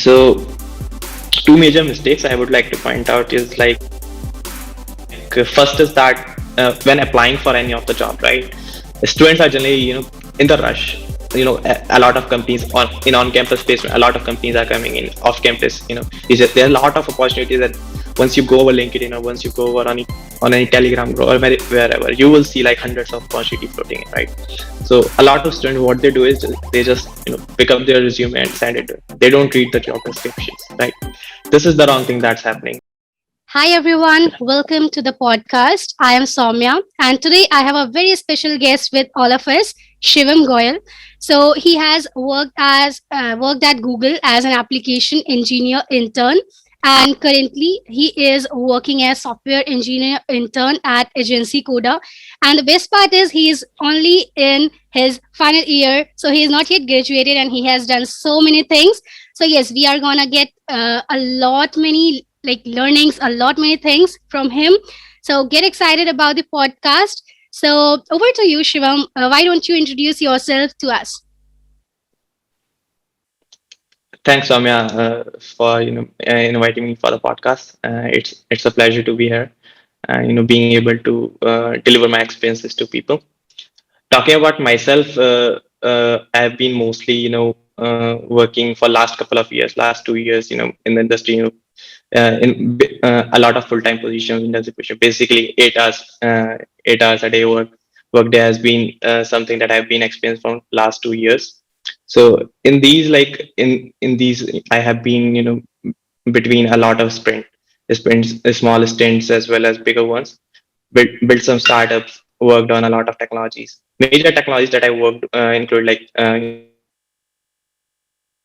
So two major mistakes I would like to point out is like first is that when applying for any of the job, right? Students are generally in the rush. A lot of companies on-campus placement, a lot of companies are coming in off-campus. There are a lot of opportunities that once you go over LinkedIn or once you go over on any Telegram group or wherever, you will see like hundreds of opportunities floating in, right? So a lot of students, what they do is they just pick up their resume and send it. They don't read the job descriptions, right? This is the wrong thing that's happening. Hi everyone, welcome to the podcast. I am Saumya, and today I have a very special guest with all of us, Shivam Goyal. So he has worked at Google as an application engineer intern, and currently he is working as software engineer intern at Agency Coda. And the best part is he is only in his final year, so he is not yet graduated, and he has done so many things. So yes, we are gonna get a lot many learnings, a lot many things from him. So get excited about the podcast. So over to you, Shivam. Why don't you introduce yourself to us? Thanks, Soumya, for inviting me for the podcast. It's a pleasure to be here, and being able to deliver my experiences to people. Talking about myself, I have been mostly working for last couple of years, last 2 years, in the industry, in a lot of full time positions in the position. Basically, 8 hours a day work day has been something that I've been experienced from last 2 years. So in these, I have been between a lot of sprints, small stints as well as bigger ones. Built some startups, worked on a lot of technologies. Major technologies that I worked include like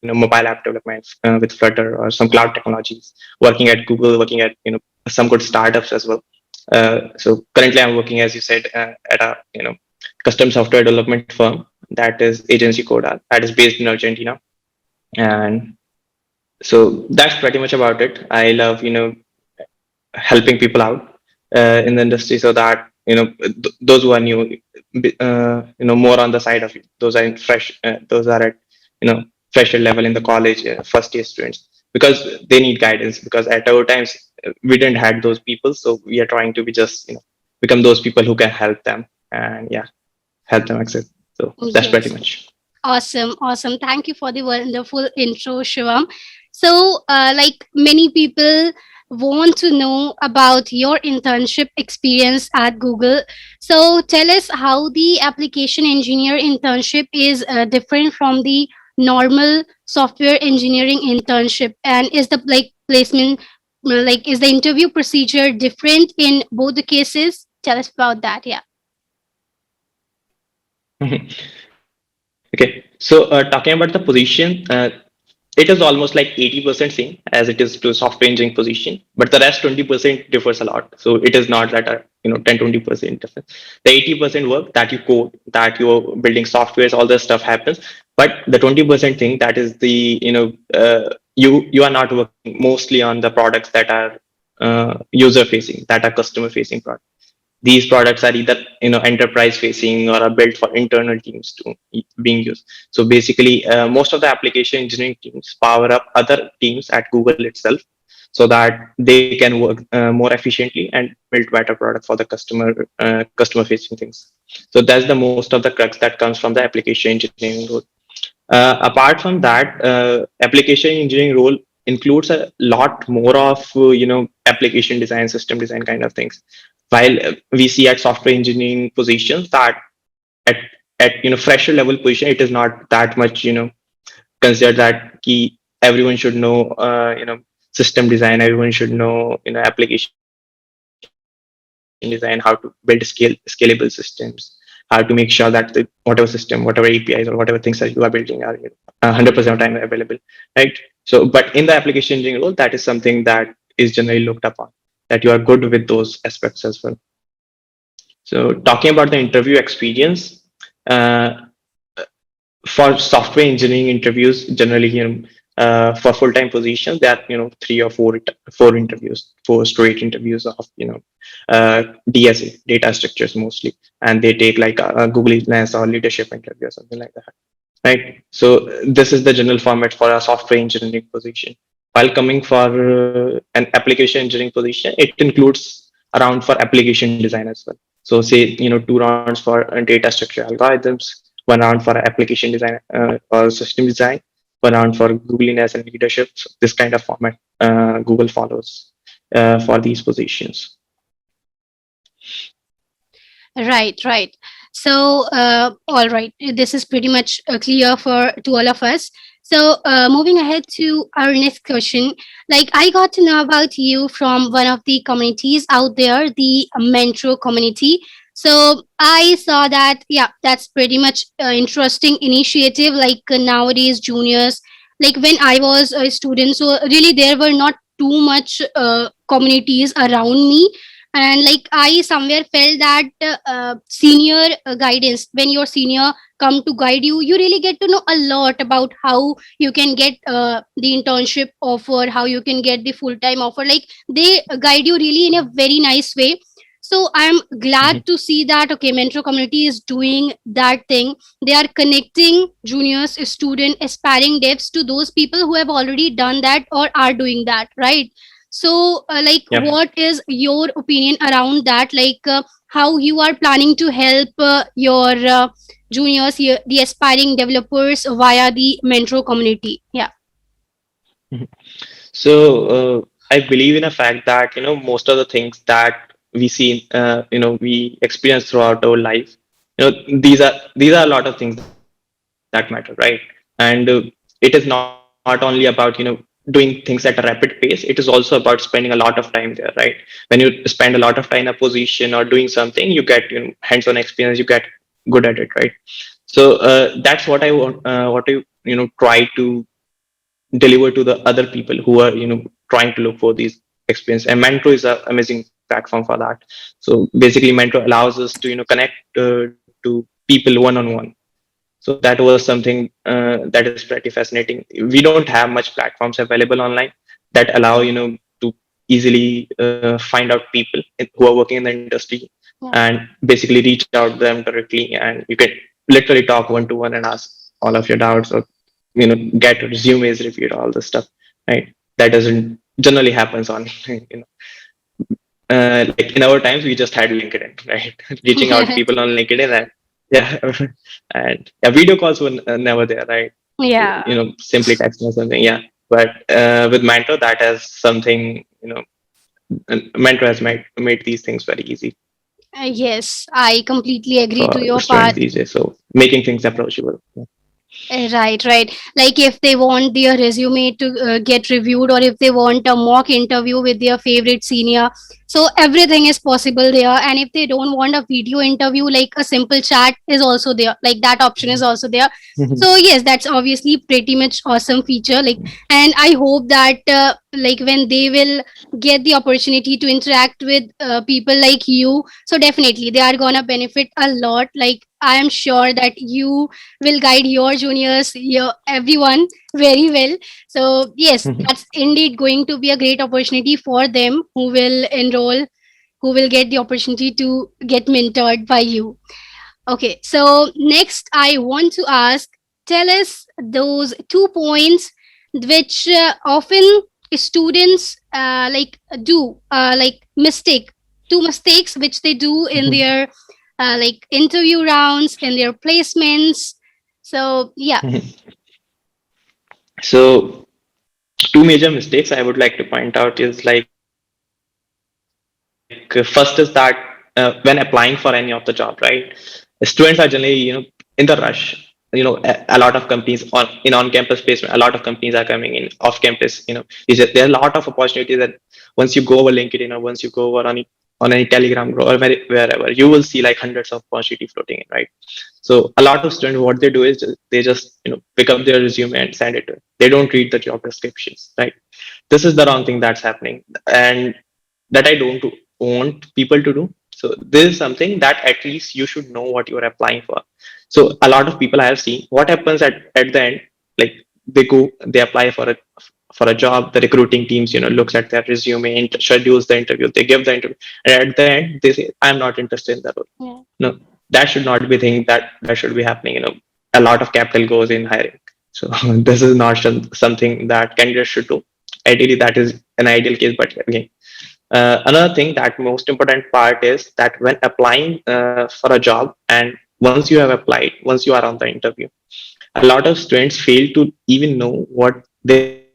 mobile app development with Flutter or some cloud technologies. Working at Google, working at some good startups as well. So currently, I'm working, as you said, at a custom software development firm that is Agency Coda, that is based in Argentina. And so that's pretty much about it. I love helping people out in the industry, so that those who are new, more on the side of it, those are in fresh, those are at fresher level in the college, first year students, because they need guidance, because at our times we didn't had those people, so we are trying to be just become those people who can help them, and yeah, help them accept. So that's pretty Yes. much. Awesome, awesome. Thank you for the wonderful intro, Shivam. So, like many people want to know about your internship experience at Google. So, tell us how the application engineer internship is different from the normal software engineering internship, and is the placement is the interview procedure different in both the cases? Tell us about that. Yeah. Okay, so talking about the position, it is almost like 80% same as it is to software engineering position, but the rest 20% differs a lot. So it is not that 10-20% difference. The 80% work that you code, that you're building softwares, all this stuff happens. But the 20% thing, that is the you are not working mostly on the products that are user facing, that are customer facing products. These products are either enterprise facing or are built for internal teams to being used. So basically, most of the application engineering teams power up other teams at Google itself, so that they can work more efficiently and build better product for the customer facing things. So that's the most of the crux that comes from the application engineering role. Apart from that, application engineering role includes a lot more of application design, system design kind of things. While we see at software engineering positions that at fresher level position, it is not that much considered that key. Everyone should know system design. Everyone should know application design, how to build scalable systems, how to make sure that whatever system, whatever APIs or whatever things that you are building are 100% of time available, right? So, but in the application engineering role, that is something that is generally looked upon, that you are good with those aspects as well. So, talking about the interview experience, uh, for software engineering interviews, generally, for full-time positions, there are three or four interviews, four straight interviews of DSA, data structures mostly, and they take like a Google Lens or leadership interview or something like that. right? So this is the general format for a software engineering position. While coming for an application engineering position, it includes around for application design as well. So say, 2 rounds for data structure algorithms, 1 round for application design or system design, 1 round for Googliness and leadership. So this kind of format Google follows for these positions. Right, right. So, all right, this is pretty much clear for to all of us. So, moving ahead to our next question, like I got to know about you from one of the communities out there, the Mentro community. So I saw that, yeah, that's pretty much interesting initiative. Like nowadays, juniors, like when I was a student, so really there were not too much communities around me, and like I somewhere felt that senior guidance, when your senior come to guide you, you really get to know a lot about how you can get the internship offer, how you can get the full time offer. Like they guide you really in a very nice way. So I'm glad to see that, okay, Mentro community is doing that thing. They are connecting juniors, student, aspiring devs to those people who have already done that or are doing that, right? So like Yeah. what is your opinion around that, like how you are planning to help your juniors, the aspiring developers via the Mentro community? Yeah. So I believe in a fact that most of the things that we see, we experience throughout our life. These are a lot of things that matter, right? And it is not only about doing things at a rapid pace. It is also about spending a lot of time there, right? When you spend a lot of time in a position or doing something, you get hands-on experience. You get good at it, right? So that's what I want. What I try to deliver to the other people who are trying to look for these experience. And Mentro is an amazing platform for that. So basically Mentro allows us to connect to people one on one. So that was something that is pretty fascinating. We don't have much platforms available online that allow to easily find out people who are working in the industry Yeah. and basically reach out to them directly, and you can literally talk one to one and ask all of your doubts, or get resumes reviewed, all this stuff, right? That doesn't generally happens on like in our times we just had LinkedIn, right? Reaching out to people on LinkedIn, and yeah. And yeah, video calls were never there, right? Yeah. Simply texting or something, yeah. But with Mentor, that has something, and Mentor has made these things very easy Yes, I completely agree to for your students part. these days, so making things approachable. Right, right. Like if they want their resume to get reviewed, or if they want a mock interview with their favorite senior, so everything is possible there. And if they don't want a video interview, like a simple chat is also there. Like that option is also there. So yes, that's obviously pretty much awesome feature. Like, and I hope that like when they will get the opportunity to interact with people like you, so definitely they are gonna benefit a lot. Like I am sure that you will guide your juniors, your everyone very well. So yes, that's indeed going to be a great opportunity for them who will enroll, who will get the opportunity to get mentored by you. Okay, so next I want to ask, tell us those 2 points which often students like do like mistake, two mistakes which they do in their like interview rounds, in their placements. So yeah. So two major mistakes I would like to point out is like first is that when applying for any of the job, right? Students are generally in the rush. A lot of companies in on-campus placement. A lot of companies are coming in off-campus. There are a lot of opportunities that once you go over LinkedIn or once you go over on any Telegram group or wherever, you will see like hundreds of opportunity floating in, right? So a lot of students, what they do is they just pick up their resume and send it to it. They don't read the job descriptions, right? This is the wrong thing that's happening, and that I don't want people to do. So this is something that at least you should know what you are applying for. So a lot of people I have seen, what happens at the end, like they apply for a job. The recruiting teams, looks at their resume and schedules the interview. They give the interview, and at the end they say, "I'm not interested in the role." Yeah. No, that should not be thing that should be happening. a lot of capital goes in hiring. So this is not something that candidates should do. Ideally, that is an ideal case, but again, another thing that most important part is that when applying for a job, and once you have applied, once you are on the interview, a lot of students fail to even know what they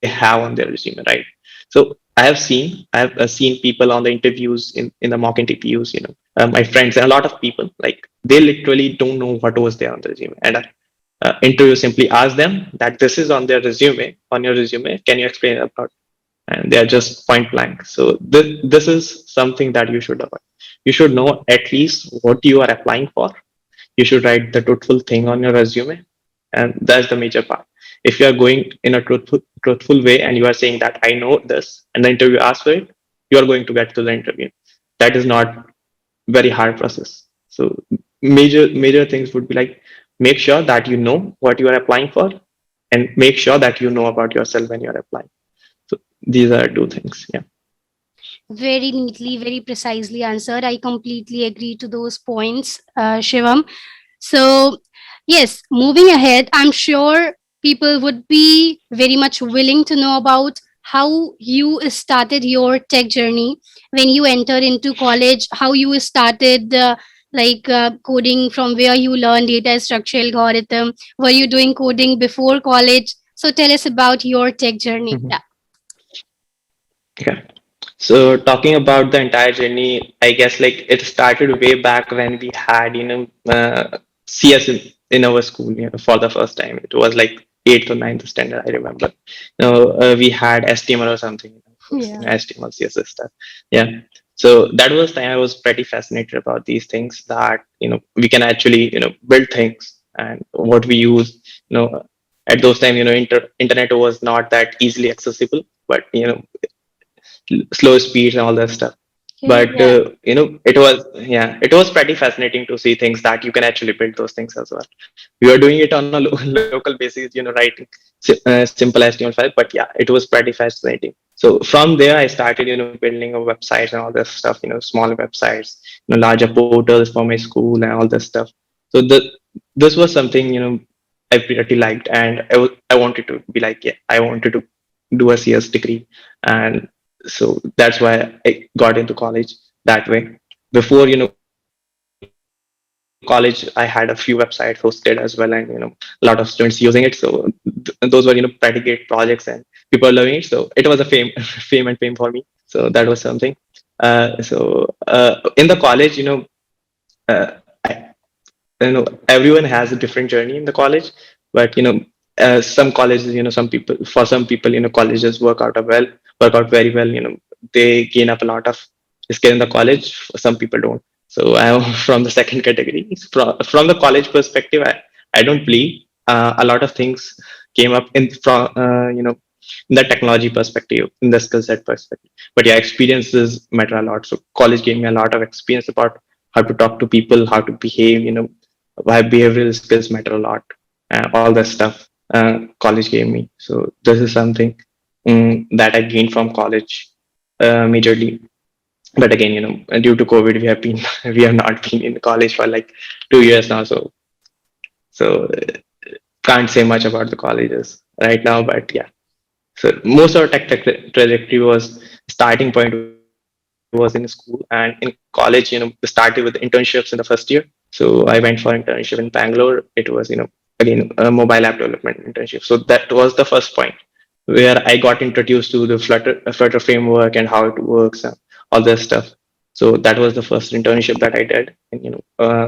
have on their resume, right? So I have seen people on the interviews in the mock interviews, my friends and a lot of people, like they literally don't know what was there on the resume, and interview simply ask them that this is on their resume, on your resume, can you explain about, and they are just point blank. So this is something that you should avoid. You should know at least what you are applying for. You should write the truthful thing on your resume, and that's the major part. If you are going in a truthful way and you are saying that I know this, and the interview asks for it, you are going to get to the interview. That is not very hard process. So major things would be like, make sure that you know what you are applying for, and make sure that you know about yourself when you are applying. So these are two things. Yeah. Very neatly, very precisely answered. I completely agree to those points, Shivam. So, yes, moving ahead, I'm sure people would be very much willing to know about how you started your tech journey when you entered into college, how you started coding, from where you learned data structure algorithm. Were you doing coding before college? So, tell us about your tech journey. Mhm. Yeah. Yeah. So talking about the entire journey, I guess like it started way back when we had CS in our school, for the first time. It was like eighth or ninth standard, I remember. We had HTML or something, first, Yeah. HTML, CSS stuff. Yeah. So that was time I was pretty fascinated about these things, that we can actually build things, and what we use. At those time, internet was not that easily accessible, but slow speeds and all that stuff. Okay. But Yeah. it was pretty fascinating to see things that you can actually build those things as well. We were doing it on a local basis, writing simple HTML files. But yeah, it was pretty fascinating. So from there, I started, building a websites and all this stuff. Small websites, larger portals for my school and all this stuff. So this was something I pretty liked, and I wanted to be like, yeah, I wanted to do a CS degree, and so that's why I got into college that way. Before college, I had a few websites hosted as well, and a lot of students using it. So those were pretty great projects, and people are loving it. So it was a fame fame and fame for me. So that was something. In the college, I, everyone has a different journey in the college, but some colleges, some people, for some people, colleges work out very well. They gain up a lot of skill in the college. Some people don't. So I'm from the second category. From the college perspective, I don't believe a lot of things came up in the technology perspective, in the skill set perspective. But yeah, experiences matter a lot. So college gave me a lot of experience about how to talk to people, how to behave, why behavioral skills matter a lot, all that stuff college gave me. So this is something that I gained from college majorly. But again, due to COVID, we have been we have not been in college for like 2 years now. So can't say much about the colleges right now. But yeah, so most of our trajectory was, starting point was in school, and in college, started with internships in the first year. So I went for internship in Bangalore. It was, again, a mobile app development internship. So that was the first point where I got introduced to the Flutter framework and how it works and all this stuff. So that was the first internship that I did, in,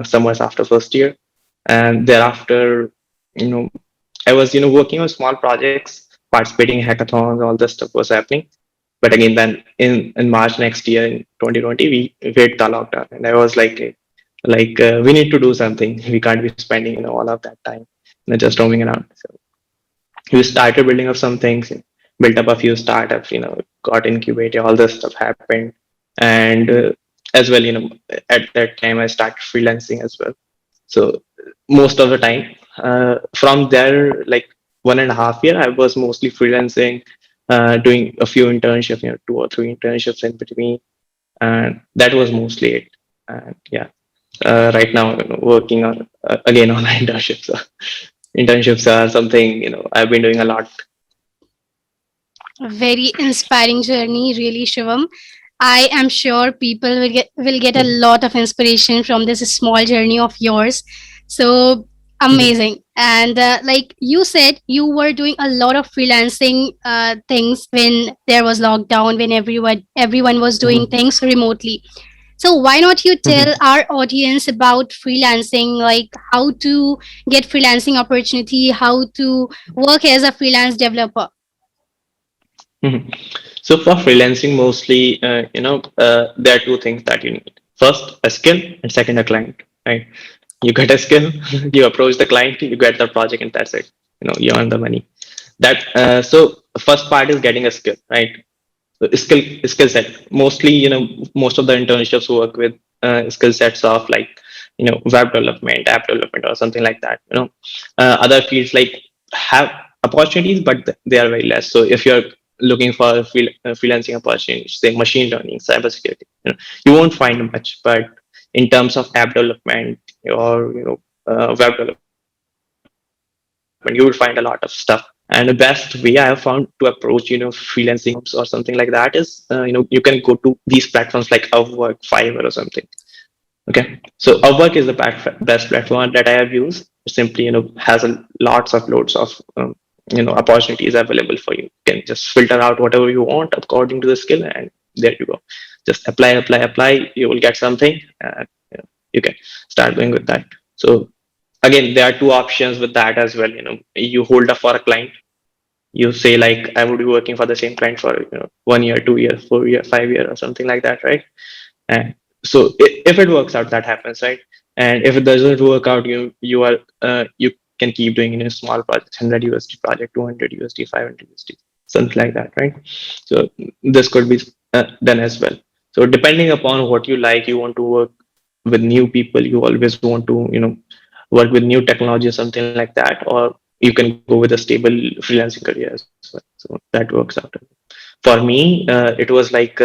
summers after first year. And thereafter, you know, I was, working on small projects, participating in hackathons, all this stuff was happening. But again, then in March next year, in 2020, we hit the lockdown, and I was like, we need to do something. We can't be spending all of that time just roaming around. So we started building up some things, built up a few startups, got incubated, all this stuff happened. And as well, at that time, I started freelancing as well. So most of the time, from there, like 1.5 year, I was mostly freelancing, doing a few internships, 2 or 3 internships in between, and that was mostly it. And yeah. right now, working on again on internships. Internships are something I've been doing a lot. A very inspiring journey, really, Shivam. I am sure people will get a Mhm. lot of inspiration from this small journey of yours. So Mhm. amazing. And like you said, you were doing a lot of freelancing things when there was lockdown, when everyone was doing Mhm. things remotely. So why not you tell Mhm. our audience about freelancing, like how to get freelancing opportunity, how to work as a freelance developer? Mhm. So for freelancing, mostly, there are two things that you need. First, a skill, and second, a client. Right? You get a skill, you approach the client, you get the project, and that's it. You earn the money. That so first part is getting a skill, right? Skill set. Mostly, most of the internships work with skill sets of like web development, app development, or something like that. Other fields like have opportunities, but they are very less. So if you're looking for freelancing opportunities, say machine learning, cybersecurity, you won't find much. But in terms of app development or web development, you will find a lot of stuff. And the best way I have found to approach freelancing jobs or something like that is you can go to these platforms like Upwork, Fiverr, or something. Okay, so Upwork is the best platform that I have used. It simply has lots of opportunities available for you. You can just filter out whatever you want according to the skill, and there you go. Just apply. You will get something, and you can start going with that. So again, there are two options with that as well. You hold up for a client. You say like, I would be working for the same client for 1 year, 2 years, 4 year, 5 year, or something like that, right? And so if it works out, that happens, right? And if it doesn't work out, you can keep doing small projects, 100 USD project, 200 USD, 500 USD, something like that, right? So this could be done as well. So depending upon what you like, you want to work with new people, you always want to work with new technology or something like that, or you can go with a stable freelancing career as well. So that works out. For me, it was like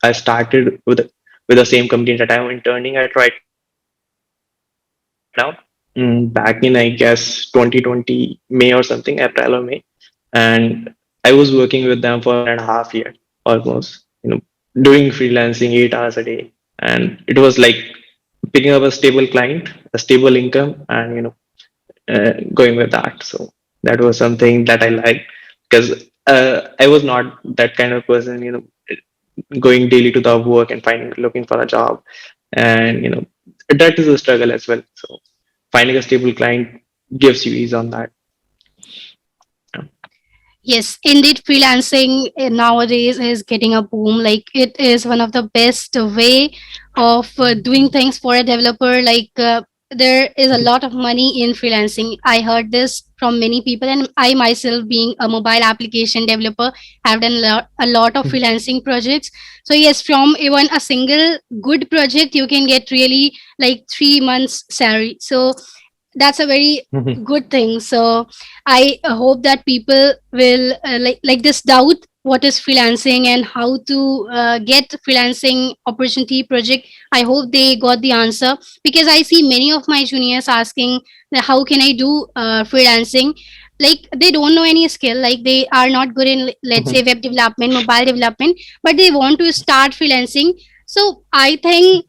I started with the same company that I'm interning at right now, back in, I guess, 2020 May or something, April or May. And I was working with them for 1.5 year almost, doing freelancing 8 hours a day. And it was like picking up a stable client, a stable income, and going with that. So that was something that I liked, because I was not that kind of person, going daily to the work and finding looking for a job, and that is a struggle as well. So finding a stable client gives you ease on that. Yes, indeed, freelancing nowadays is getting a boom. Like it is one of the best way of doing things for a developer. Like there is a lot of money in freelancing. I heard this from many people, and I myself, being a mobile application developer, have done a lot of freelancing projects. So yes, from even a single good project, you can get really like 3 months salary. So that's a very Mhm. good thing. So I hope that people will like this doubt what is freelancing and how to get freelancing opportunity project. I hope they got the answer, because I see many of my juniors asking that how can I do freelancing. Like they don't know any skill, like they are not good in, let's say, Mhm. web development, mobile development, but they want to start freelancing. So I think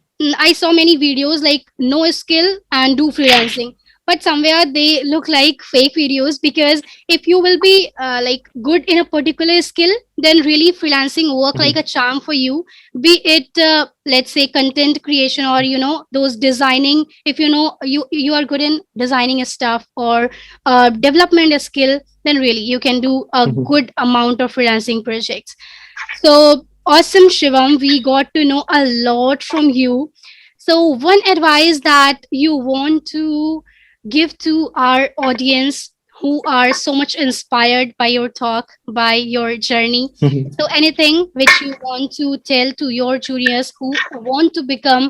I saw many videos like no skill and do freelancing, but somewhere they look like fake videos, because if you will be like good in a particular skill, then really freelancing work like a Mhm. charm for you. Be it let's say content creation, or those designing. If you are good in designing stuff, or development skill, then really you can do a Mhm. good amount of freelancing projects. So awesome, Shivam. We got to know a lot from you. So, one advice that you want to give to our audience who are so much inspired by your talk, by your journey. So, Mhm. anything which you want to tell to your juniors who want to become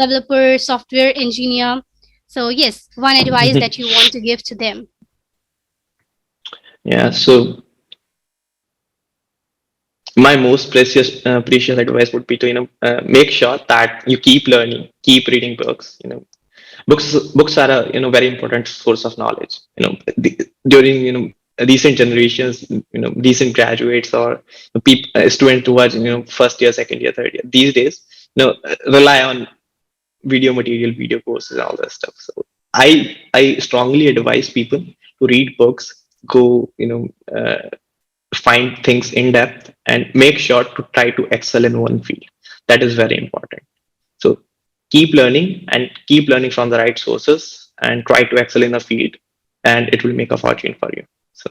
developer, software engineer. So, yes, one advice that you want to give to them. Yeah, so my most precious advice would be to make sure that you keep learning, keep reading books. Books are a very important source of knowledge. During recent generations, recent graduates or people students who are first year, second year, third year these days, rely on video material, video courses, and all that stuff. So I strongly advise people to read books, go find things in depth, and make sure to try to excel in one field. That is very important. So keep learning and keep learning from the right sources and try to excel in a field, and it will make a fortune for you. So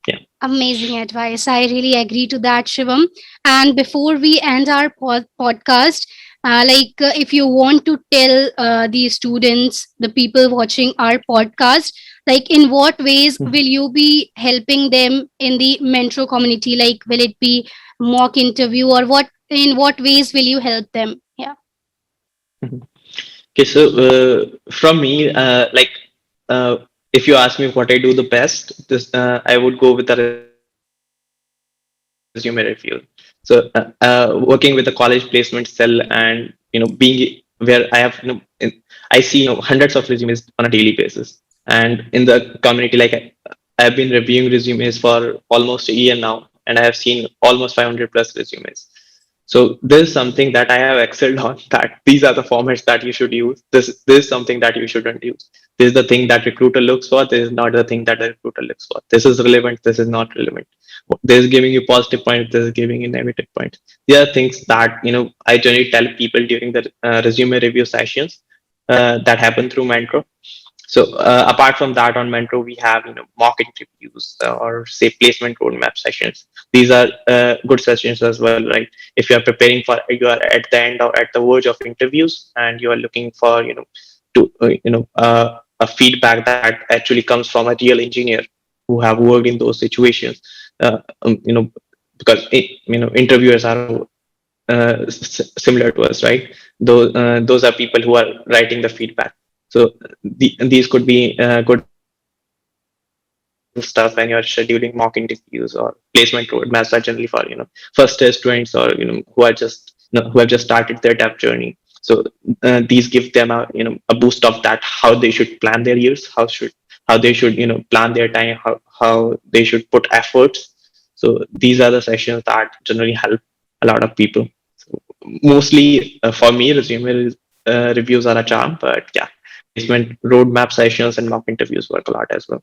yeah. Amazing advice. I really agree to that, Shivam. And before we end our podcast, if you want to tell the students, the people watching our podcast, like in what ways will you be helping them in the Mentro community? Like, will it be mock interview or what? In what ways will you help them? Yeah. Mhm. Okay, so from me, uh, if you ask me what I do the best, I would go with the resume review. So working with the college placement cell and being where I see hundreds of resumes on a daily basis, and in the community, I've been reviewing resumes for almost a year now, and I have seen almost 500 plus resumes. So this is something that I have excelled on. That these are the formats that you should use. This is something that you shouldn't use. This is the thing that recruiter looks for. This is not the thing that the recruiter looks for. This is relevant. This is not relevant. This is giving you positive points. This is giving you negative points. There are things that I generally tell people during the resume review sessions that happen through Mentro. So apart from that, on Mentro we have mock interviews or say placement roadmap sessions. These are good sessions as well, right? If you are at the end or at the verge of interviews, and you are looking for a feedback that actually comes from a real engineer who have worked in those situations. Uh, because interviewers are similar to us, right? Those are people who are writing the feedback. So these could be good stuff when you're scheduling mock interviews or placement roadmaps are generally for first year students or who are who have just started their dev journey. So these give them a boost of that, how they should plan their years, how they should plan their time, how they should put efforts. So these are the sessions that generally help a lot of people. So mostly for me, resume reviews are a charm, but yeah, placement roadmap sessions and mock interviews work a lot as well.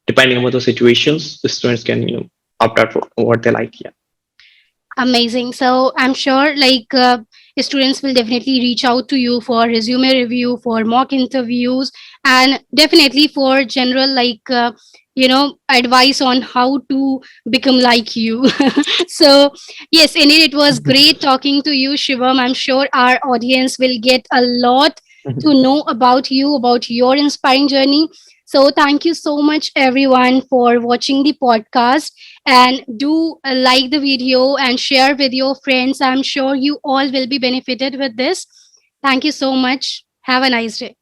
Depending on the situations, the students can opt out for what they like. Yeah. Amazing. So I'm sure students will definitely reach out to you for resume review, for mock interviews, and definitely for general advice on how to become like you. So yes, indeed, it was great talking to you, Shivam. I'm sure our audience will get a lot to know about you, about your inspiring journey. So thank you so much, everyone, for watching the podcast, and do like the video and share with your friends. I'm sure you all will be benefited with this. Thank you so much. Have a nice day.